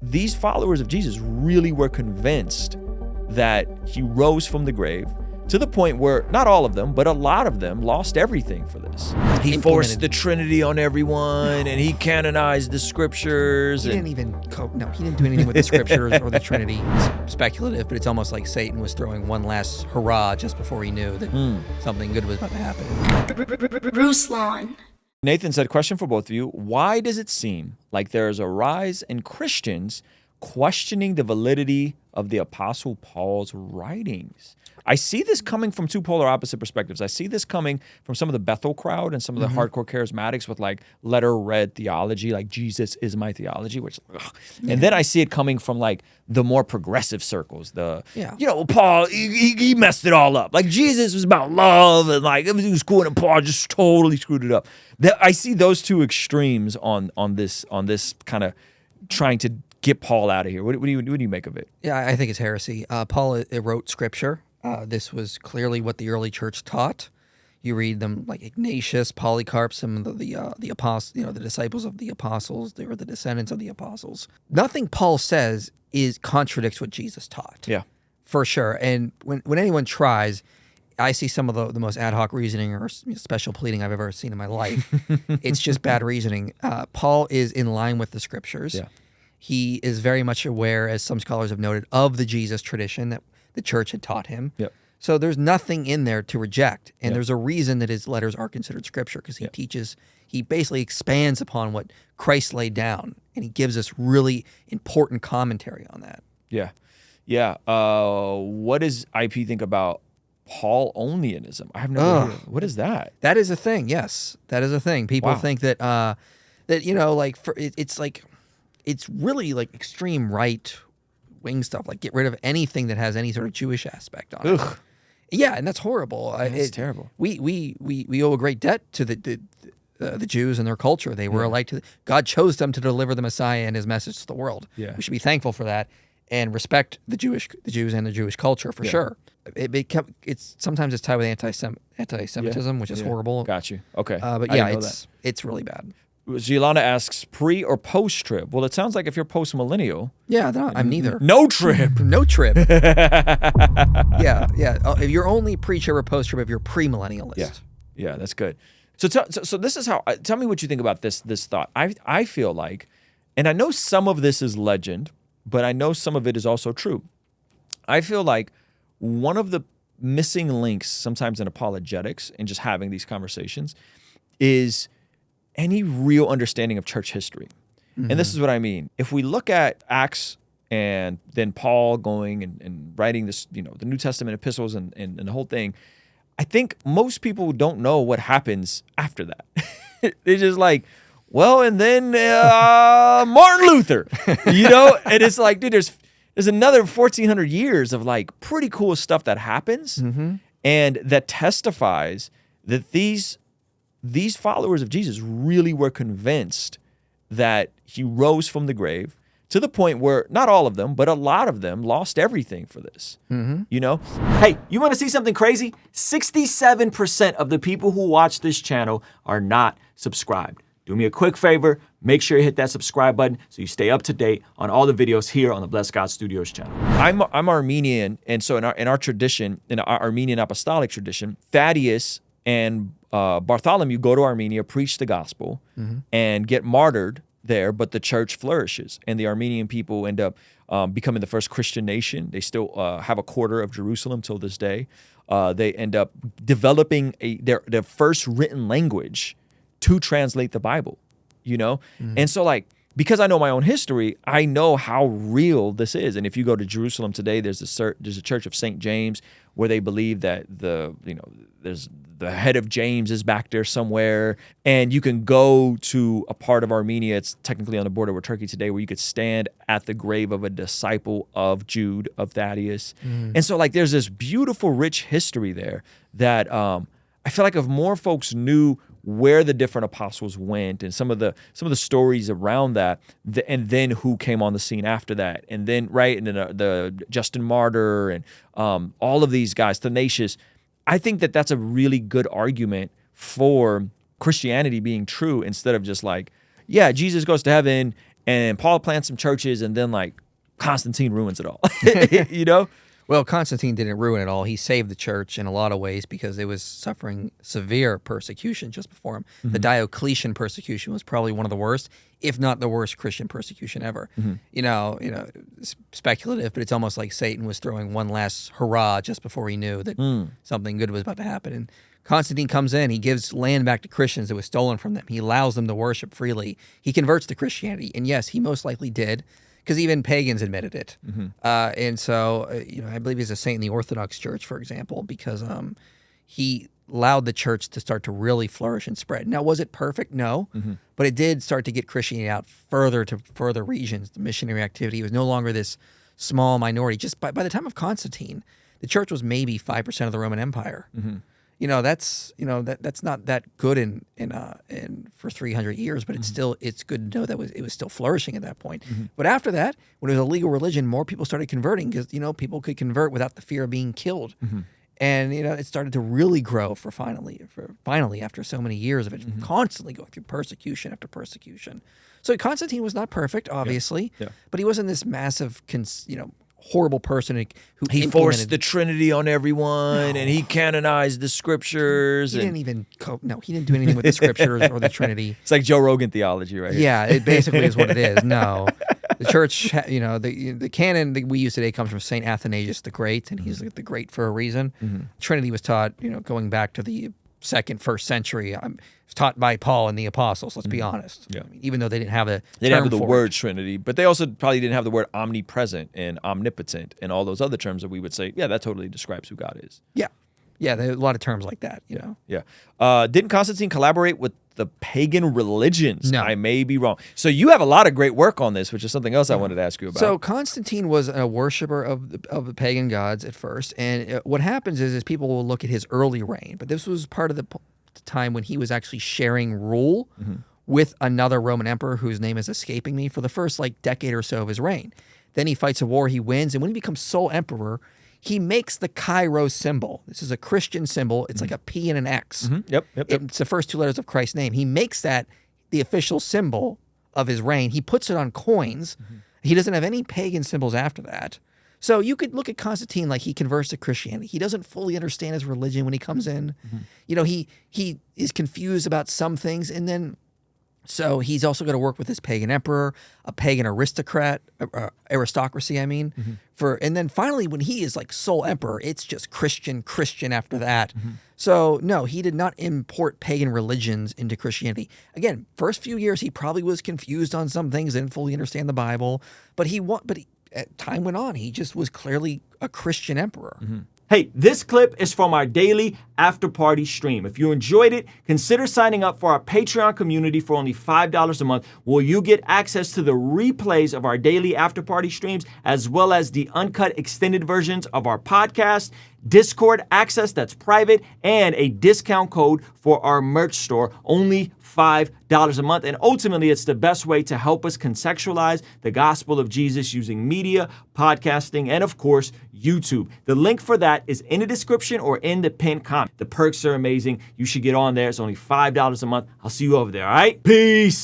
these followers of Jesus really were convinced that he rose from the grave, to the point where not all of them, but a lot of them lost everything for this. He forced the Trinity on everyone, and he canonized the scriptures. He didn't do anything with the scriptures or the Trinity. It's speculative, but it's almost like Satan was throwing one last hurrah just before he knew that something good was about to happen. Ruslan. Nathan said, question for both of you. Why does it seem like there is a rise in Christians questioning the validity of the Apostle Paul's writings? I see this coming from two polar opposite perspectives. I see this coming from some of the Bethel crowd and some of the hardcore charismatics with like letter read theology, like Jesus is my theology, which, and then I see it coming from like the more progressive circles. Paul, he messed it all up. Like Jesus was about love and like everything was cool, and Paul just totally screwed it up. I see those two extremes on this kind of trying to get Paul out of here. What do you make of it? Yeah, I think it's heresy. Paul wrote scripture. This was clearly what the early church taught. You read them like Ignatius, Polycarp, some of the apostles, the disciples of the apostles. They were the descendants of the apostles. Nothing Paul says contradicts what Jesus taught. Yeah, for sure. And when anyone tries, I see some of the most ad hoc reasoning or special pleading I've ever seen in my life. It's just bad reasoning. Paul is in line with the scriptures. Yeah. He is very much aware, as some scholars have noted, of the Jesus tradition that the church had taught him. Yep. So there's nothing in there to reject. And there's a reason that his letters are considered scripture, because he basically expands upon what Christ laid down, and he gives us really important commentary on that. Yeah. Yeah. What does IP think about Paul-onlyism? I have no idea. What is that? That is a thing. Yes, that is a thing. People think that, it's really like extreme right wing stuff, like get rid of anything that has any sort of Jewish aspect on it. Yeah, and that's horrible. It's terrible. We owe a great debt to the Jews and their culture. They were elected. God chose them to deliver the Messiah and his message to the world. Yeah. We should be thankful for that and respect the Jews and the Jewish culture for sure. Sometimes it's tied with anti-Semitism, which is horrible. Got you. Okay. But yeah, it's really bad. Yolanda asks, pre or post trib? Well, it sounds like if you're post millennial. Yeah, no, I'm neither. No trib. No trib. Yeah. If you're only pre-trib or post trib, if you're pre-millennialist. Yeah, that's good. So this is how. Tell me what you think about this thought. I feel like, and I know some of this is legend, but I know some of it is also true. I feel like one of the missing links sometimes in apologetics and just having these conversations is any real understanding of church history. And this is what I mean. If we look at Acts and then Paul going and writing this, the New Testament epistles and the whole thing, I think most people don't know what happens after that. They're just like, well, and then Martin Luther, and it's like, dude, there's another 1,400 years of like pretty cool stuff that happens and that testifies that these followers of Jesus really were convinced that he rose from the grave, to the point where not all of them, but a lot of them lost everything for this. Hey, you want to see something crazy? 67% of the people who watch this channel are not subscribed. Do me a quick favor, make sure you hit that subscribe button so you stay up to date on all the videos here on the Blessed God Studios channel. I'm Armenian, and so in our tradition, in our Armenian apostolic tradition, Thaddeus and Bartholomew go to Armenia, preach the gospel, and get martyred there, but the church flourishes, and the Armenian people end up becoming the first Christian nation. They still have a quarter of Jerusalem till this day. They end up developing their first written language to translate the Bible, And so like, because I know my own history, I know how real this is. And if you go to Jerusalem today, there's a church of St. James where they believe that there's the head of James is back there somewhere. And you can go to a part of Armenia, it's technically on the border with Turkey today, where you could stand at the grave of a disciple of Jude, of Thaddeus. And so like, there's this beautiful, rich history there that I feel like if more folks knew where the different apostles went and some of the stories around that, and then who came on the scene after that, and then the Justin Martyr and all of these guys, Athanasius, I think that's a really good argument for Christianity being true, instead of just like, yeah, Jesus goes to heaven and Paul plants some churches, and then like Constantine ruins it all. You know? Well, Constantine didn't ruin it all. He saved the church in a lot of ways because it was suffering severe persecution just before him. The Diocletian persecution was probably one of the worst, if not the worst Christian persecution ever. You know, it's speculative, but it's almost like Satan was throwing one last hurrah just before he knew that something good was about to happen. And Constantine comes in, he gives land back to Christians that was stolen from them. He allows them to worship freely. He converts to Christianity. And yes, he most likely did, because even pagans admitted it. And so, I believe he's a saint in the Orthodox Church, for example, because he allowed the church to start to really flourish and spread. Now, was it perfect? No. But it did start to get Christianity out further to further regions. The missionary activity was no longer this small minority. Just by the time of Constantine, the church was maybe 5% of the Roman Empire. That's not that good in for 300 years, but it's good to know that it was still flourishing at that point. But after that, when it was a legal religion, more people started converting because people could convert without the fear of being killed, and it started to really grow for finally after so many years of it constantly going through persecution after persecution. So Constantine was not perfect, obviously, but he wasn't this massive horrible person who he forced the Trinity on everyone, and he canonized the scriptures. He didn't he didn't do anything with the scriptures or the Trinity. It's like Joe Rogan theology, right? Yeah, it basically is what it is. No, the church, the canon that we use today comes from Saint Athanasius the Great, and he's the great for a reason. Trinity was taught, going back to the first century. Taught by Paul and the apostles. Let's be honest. Yeah. Even though they didn't have the word Trinity, but they also probably didn't have the word omnipresent and omnipotent and all those other terms that we would say. Yeah, that totally describes who God is. Yeah, there are a lot of terms like that. Yeah. Didn't Constantine collaborate with the pagan religions? No, I may be wrong. So you have a lot of great work on this, which is something else I wanted to ask you about. So Constantine was a worshiper of the pagan gods at first, and what happens is people will look at his early reign, but this was part of the time when he was actually sharing rule with another Roman emperor whose name is escaping me for the first decade or so of his reign. Then he fights a war, he wins, and when he becomes sole emperor, he makes the Kairos symbol. This is a Christian symbol. It's like a P and an X. Yep. It's the first two letters of Christ's name. He makes that the official symbol of his reign. He puts it on coins. He doesn't have any pagan symbols after that. So you could look at Constantine like he converts to Christianity. He doesn't fully understand his religion when he comes in. He is confused about some things, and then so he's also got to work with his pagan emperor, a pagan aristocracy. And then finally when he is sole emperor, it's just Christian after that. So no, he did not import pagan religions into Christianity. Again, first few years he probably was confused on some things, didn't fully understand the Bible, but as time went on, he just was clearly a Christian emperor. Hey, this clip is from our daily after party stream. If you enjoyed it, consider signing up for our Patreon community for only $5 a month, where you get access to the replays of our daily after party streams, as well as the uncut extended versions of our podcast, Discord access that's private, and a discount code for our merch store, only $5 a month. And ultimately, it's the best way to help us contextualize the gospel of Jesus using media, podcasting, and of course, YouTube. The link for that is in the description or in the pinned comment. The perks are amazing. You should get on there. It's only $5 a month. I'll see you over there, all right? Peace.